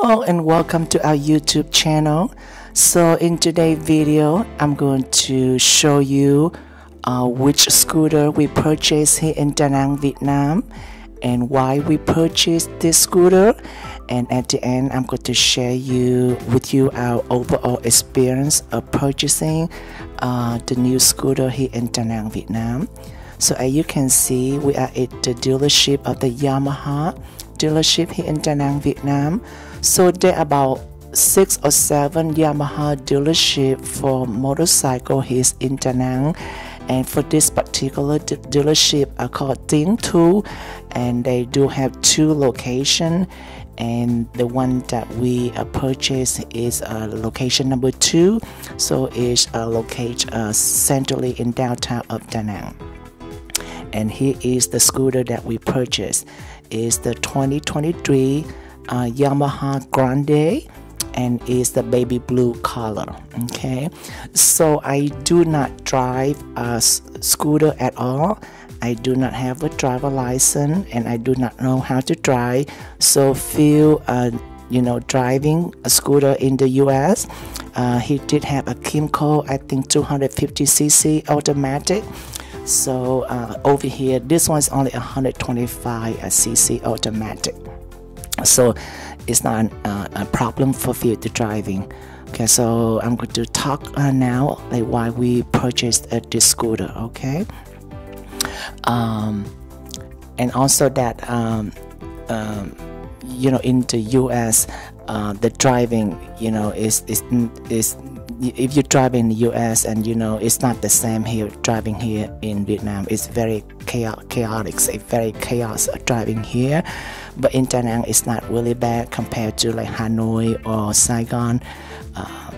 Hello and welcome to our YouTube channel. So in today's video, I'm going to show you which scooter we purchased here in Da Nang, Vietnam, and why we purchased this scooter. And at the end, I'm going to share with you our overall experience of purchasing the new scooter here in Da Nang, Vietnam. So as you can see, we are at the dealership of the Yamaha dealership here in Da Nang, Vietnam. So there are about 6 or 7 Yamaha dealership for motorcycle here in Da Nang, and for this particular dealership are called Ting Tu, and they do have 2 locations, and the one that we purchased is location number 2, so it's located centrally in downtown of Da Nang. And here is the scooter that we purchased. Is the 2023 Yamaha Grande, and is the baby blue color. Okay, so I do not drive a scooter at all. I do not have a driver license, and I do not know how to drive. So Phil, driving a scooter in the US, he did have a Kimco, I think 250cc automatic. So over here, this one's only 125cc automatic, so it's not a problem for Phil to driving. Okay, so I'm going to talk now like why we purchased this scooter. Okay, and also that in the US, the driving is if you drive in the US, and it's not the same here driving here in Vietnam. It's very chaotic, it's very chaos driving here, but in Da Nang it's not really bad compared to like Hanoi or Saigon.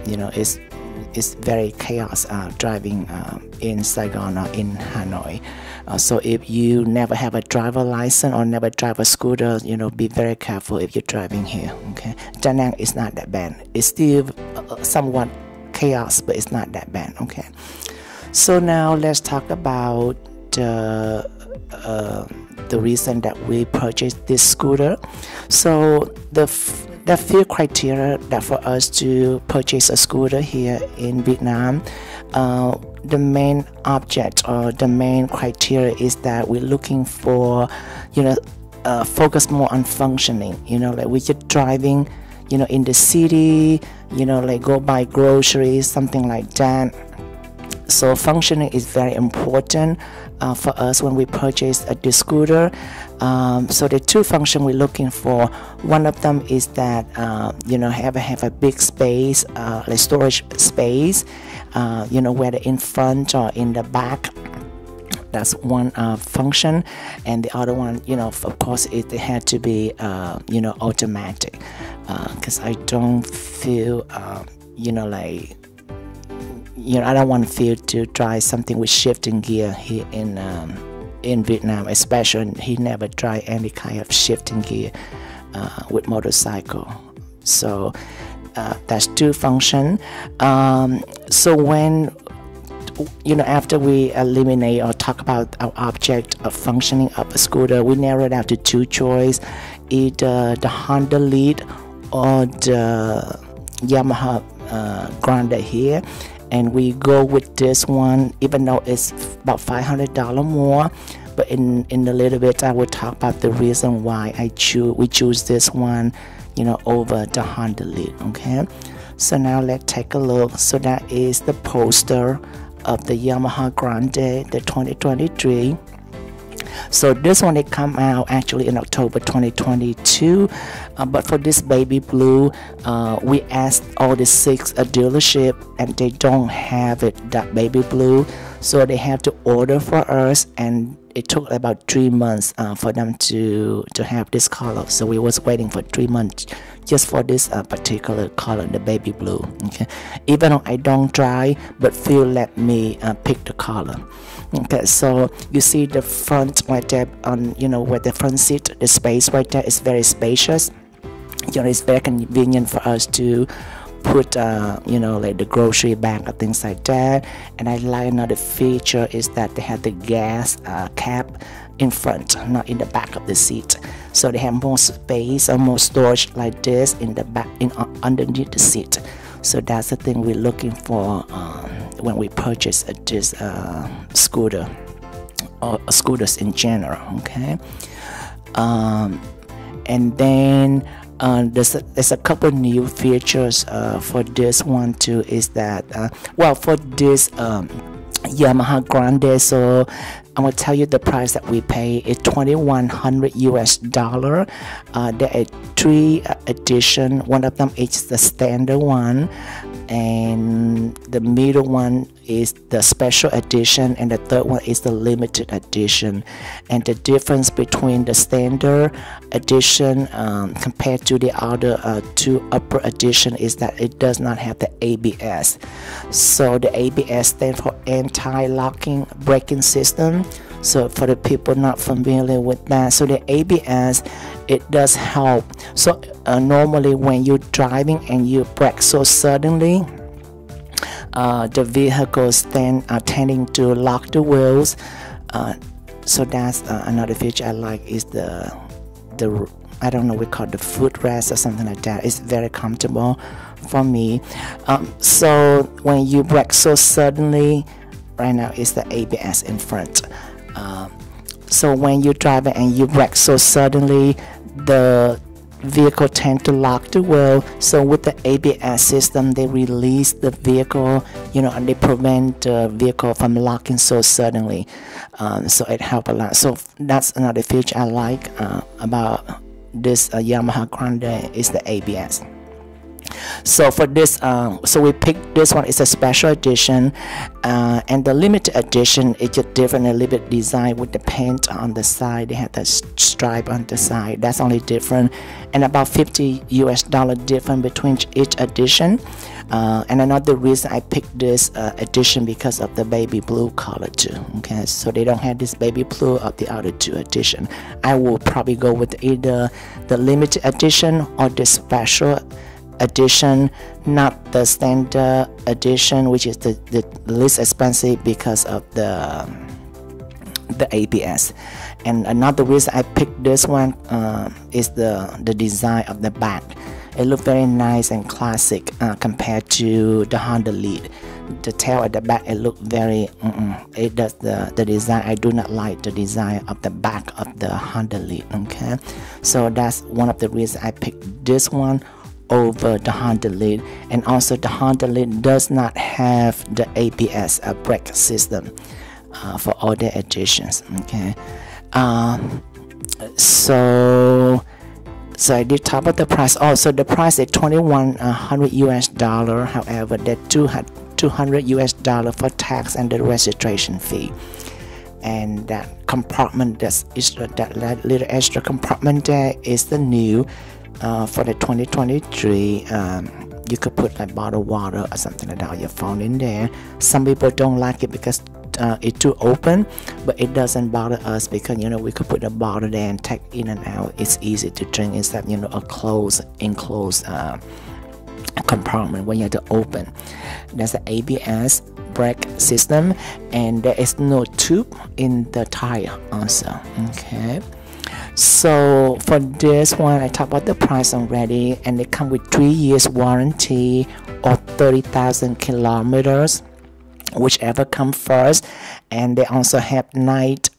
It's very chaos driving in Saigon or in Hanoi. So if you never have a driver license or never drive a scooter, be very careful if you're driving here. Okay, Da Nang is not that bad. It's still somewhat chaos, but it's not that bad. Okay, so now let's talk about the reason that we purchased this scooter. So the few criteria that for us to purchase a scooter here in Vietnam, the main object or the main criteria is that we're looking for focus more on functioning. Like we're just driving in the city, like go buy groceries, something like that. So functioning is very important for us when we purchase this scooter. So the 2 functions we're looking for, one of them is that have a big space, like storage space, whether in front or in the back. That's one function, and the other one, of course, it had to be automatic, because I don't feel I don't want Phil to try something with shifting gear here in Vietnam, especially he never tried any kind of shifting gear with motorcycle. So that's 2 function. So when after we eliminate or talk about our object of functioning of a scooter, we narrow it down to 2 choices, either the Honda Lead or the Yamaha Grande here. And we go with this one, even though it's about $500 more. But in a little bit, I will talk about the reason why we choose this one, over the Honda Lead. Okay, so now let's take a look. So that is the poster of the Yamaha Grande, the 2023. So this one, it come out actually in October 2022, but for this baby blue, we asked all the 6 dealership, and they don't have that baby blue, so they have to order for us, and it took about 3 months for them to have this color. So we was waiting for 3 months just for this particular color, the baby blue. Okay, even though I don't drive, but Phil let me pick the color. Okay, so you see the front right there on where the front seat, the space right there is very spacious. It's very convenient for us to put like the grocery bag or things like that. And I like another feature is that they have the gas cap in front, not in the back of the seat. so they have more space or more storage like this in the back, underneath the seat. So that's the thing we're looking for when we purchase this scooter or scooters in general. Okay. And then there's a couple new features for this one too. Is that well, for this Yamaha Grande, so I'm gonna tell you the price that we pay is $2,100 US. There are 3 edition. One of them is the standard one, and the middle one is the special edition, and the third one is the limited edition. And the difference between the standard edition compared to the other 2 upper edition is that it does not have the ABS. So the ABS stands for anti-locking braking system. So for the people not familiar with that, so the ABS, it does help. So normally when you're driving and you brake so suddenly, the vehicles tending to lock the wheels. So that's another feature I like, is the I don't know, we call it the footrest or something like that. It's very comfortable for me. So when you brake so suddenly, right now it's the ABS in front. So when you're driving and you brake so suddenly, the vehicle tend to lock the wheel. So with the ABS system, they release the vehicle, and they prevent the vehicle from locking so suddenly. So it helps a lot. So that's another feature I like about this Yamaha Grande, is the ABS. So for this, so we picked this one. It's a special edition, and the limited edition is just different, a little bit design with the paint on the side. They have the stripe on the side. That's only different, and about $50 US different between each edition. And another reason I picked this edition because of the baby blue color too. Okay, so they don't have this baby blue of the other 2 edition. I will probably go with either the limited edition or the special edition, not the standard edition, which is the least expensive because of the ABS. And another reason I picked this one is the design of the back. It looks very nice and classic compared to the Honda Lead. The tail at the back, it looks very it does the design. I do not like the design of the back of the Honda Lead. Okay, so that's one of the reasons I picked this one over the Honda Lead. And also the Honda Lead does not have the ABS brake system for all the editions. Okay, so I did talk about the price. Also, the price is $2,100 US. However, that $200 US for tax and the registration fee. And that compartment, that little extra compartment there, is the new for the 2023. You could put like bottled water or something like that, or your phone in there. Some people don't like it because it's too open, but it doesn't bother us because we could put a bottle there and take in and out. It's easy to drink instead of a enclosed compartment when you have to open. There's an ABS brake system, and there is no tube in the tire also. Okay, so for this one, I talked about the price already, and they come with 3 years warranty or 30,000 kilometers, whichever comes first. And they also have night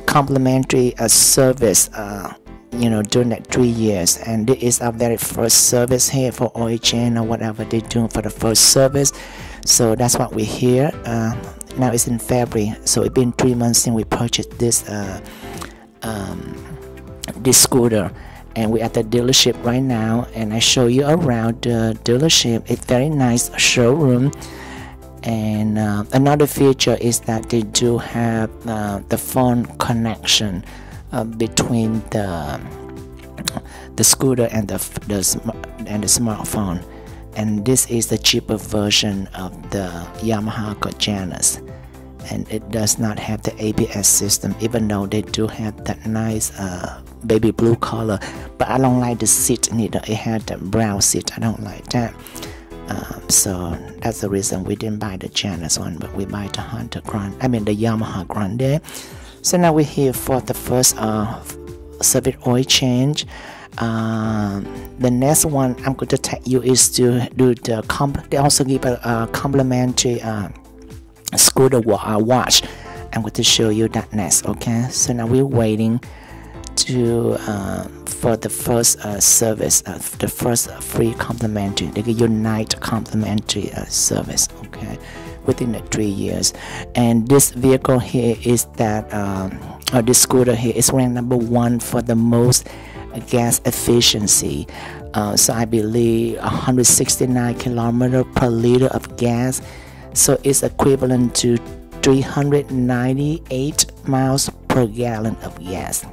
complimentary service during that 3 years. And this is our very first service here for oil change or whatever they're doing for the first service. So that's what we hear. Now it's in February, so it's been 3 months since we purchased this scooter, and we're at the dealership right now, and I show you around the dealership. It's very nice showroom. And another feature is that they do have the phone connection between the scooter and the smartphone. And this is the cheaper version of the Yamaha Grande, and it does not have the ABS system, even though they do have that nice baby blue color. But I don't like the seat neither. It had the brown seat. I don't like that. So that's the reason we didn't buy the Janus one, but we buy the Yamaha Grande. So now we're here for the first service oil change. The next one I'm going to take you is to do they also give a complimentary scooter wash. I'm going to show you that next. Okay, so now we're waiting to for the first service, the first free complimentary. They give you night complimentary service. Okay, within the 3 years. And this vehicle here is that this scooter here is ranked number 1 for the most gas efficiency. So I believe 169 kilometer per liter of gas, so it's equivalent to 398 miles per gallon of gas.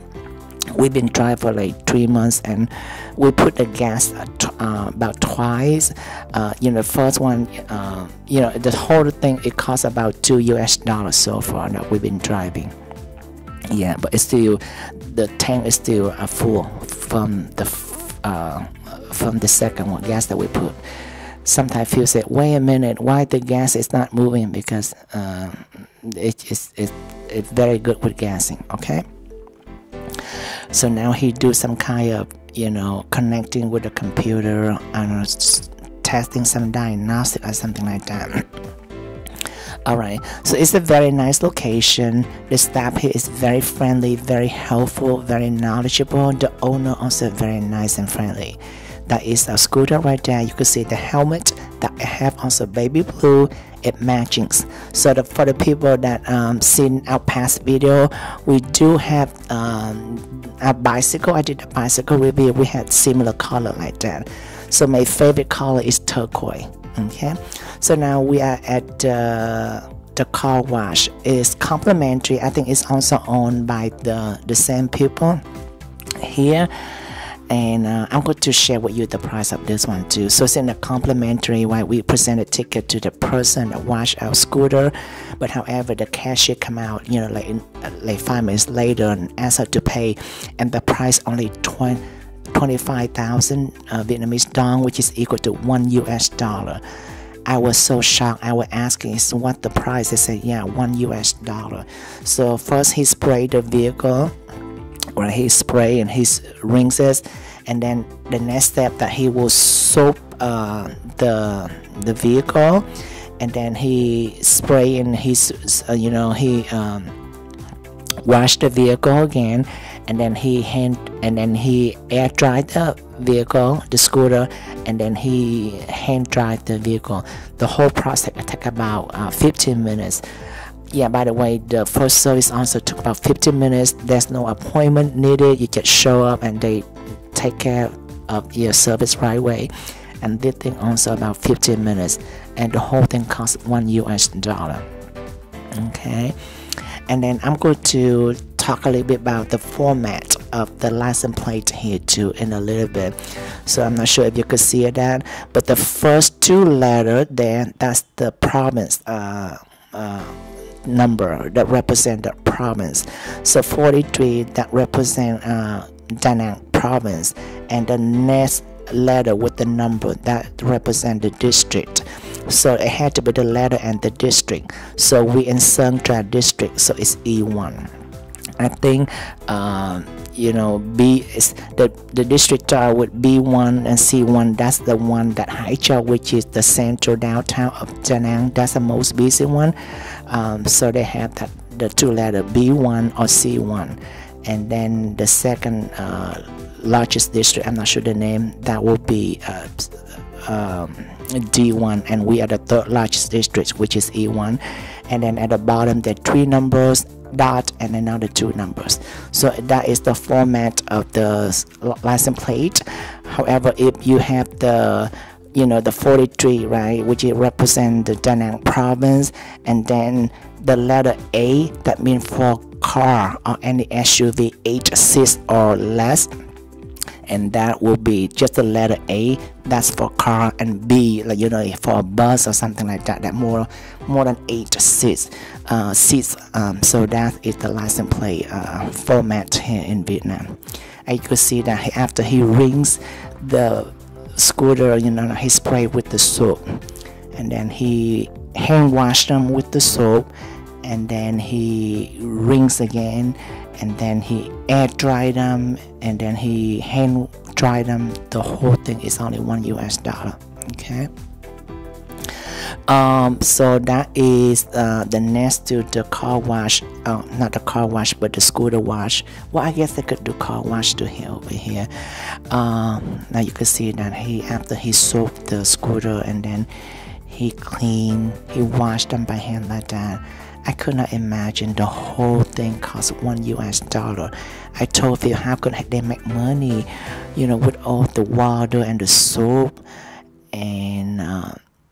We've been driving for like 3 months, and we put the gas about twice. The first one, the whole thing, it costs about $2 so far that we've been driving. Yeah, but it's still, the tank is still full from the second one gas that we put. Sometimes people say, wait a minute, why the gas is not moving? Because it's very good with gassing. Okay, so now he do some kind of connecting with the computer and testing some diagnostic or something like that. Alright, so it's a very nice location. The staff here is very friendly, very helpful, very knowledgeable. The owner also very nice and friendly. That is a scooter right there. You can see the helmet that I have also baby blue. It matches. So for the people that seen our past video, we do have a bicycle. I did a bicycle review. We had similar color like that. So my favorite color is turquoise. Okay, so now we are at the car wash. It's complimentary. I think it's also owned by the same people here, and I'm going to share with you the price of this one too. So it's in a complimentary, why we present a ticket to the person that wash our scooter, but however the cashier come out like 5 minutes later and ask her to pay, and the price only 25,000 Vietnamese dong, which is equal to $1. I was so shocked. I was asking, so what the price? They said, yeah, $1. So first he sprayed the vehicle, or he spray and he rinses, and then the next step that he will soap the vehicle, and then he spray and he wash the vehicle again, and then he air dry the vehicle, the scooter, and then he hand dry the vehicle. The whole process took about 15 minutes. Yeah, by the way, the first service also took about 15 minutes. There's no appointment needed. You just show up and they take care of your service right away. And this thing also about 15 minutes, and the whole thing costs $1. Okay, and then I'm going to talk a little bit about the format of the license plate here too in a little bit. So I'm not sure if you could see that, but the first 2 letters there, that's the province number that represent the province. So 43, that represent Da Nang province, and the next letter with the number that represent the district. So it had to be the letter and the district. So we in Sơn Tra district, so it's E1. I think B is the district are with B1 and C1. That's the one that Haicha, which is the central downtown of Da Nang. That's the most busy one. So they have that the 2 letter B1 or C1, and then the second largest district, I'm not sure the name, that will be D1, and we are the 3rd largest district, which is E1. And then at the bottom there are 3 numbers, dot, and another 2 numbers. So that is the format of the license plate. However, if you have the the 43, right, which represent the Da Nang province, and then the letter A, that means for car or any SUV 8 seats or less, and that will be just the letter A, that's for car, and B, like for a bus or something like that, that more than 8 seats. So that is the license plate format here in Vietnam. And you could see that after he rings the scooter, he spray with the soap, and then he hand wash them with the soap, and then he rings again, and then he air dry them, and then he hand dry them. The whole thing is only $1. Okay. So that is the next to the car wash, not the car wash but the scooter wash. Well, I guess I could do car wash to here over here. Now you can see that after he soaked the scooter and then he washed them by hand like that. I could not imagine the whole thing cost $1. I told you how could they make money, with all the water and the soap and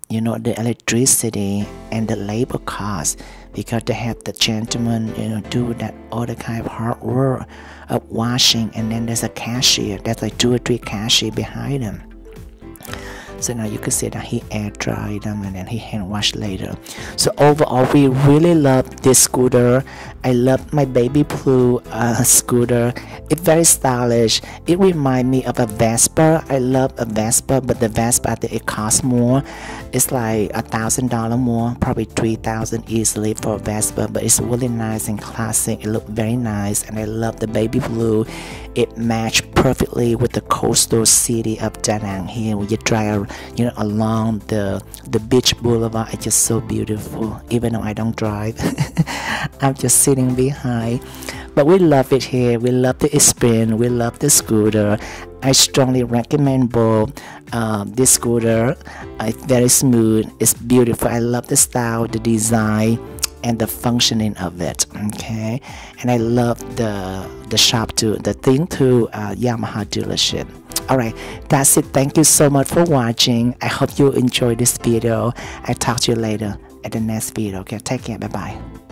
the electricity and the labor costs, because they have the gentleman do that other kind of hard work of washing, and then there's a cashier. There's like 2 or 3 cashier behind them. So now you can see that he air dried them and then he hand washed later. So overall, we really love this scooter. I love my baby blue scooter. It's very stylish. It reminds me of a Vespa. I love a Vespa, but the Vespa, I think it costs more. It's like $1,000 more, probably $3,000 easily for a Vespa, but it's really nice and classic. It looks very nice, and I love the baby blue. It matched perfectly with the coastal city of Da Nang here. When you drive, along the beach boulevard, it's just so beautiful. Even though I don't drive, I'm just sitting behind. But we love it here. We love the experience. We love the scooter. I strongly recommend both. This scooter, it's very smooth. It's beautiful. I love the style, the design, and the functioning of it. Okay, and I love the shop too, the thing to Yamaha dealership. Alright, that's it. Thank you so much for watching. I hope you enjoyed this video. I'll talk to you later at the next video. Okay, take care. Bye bye.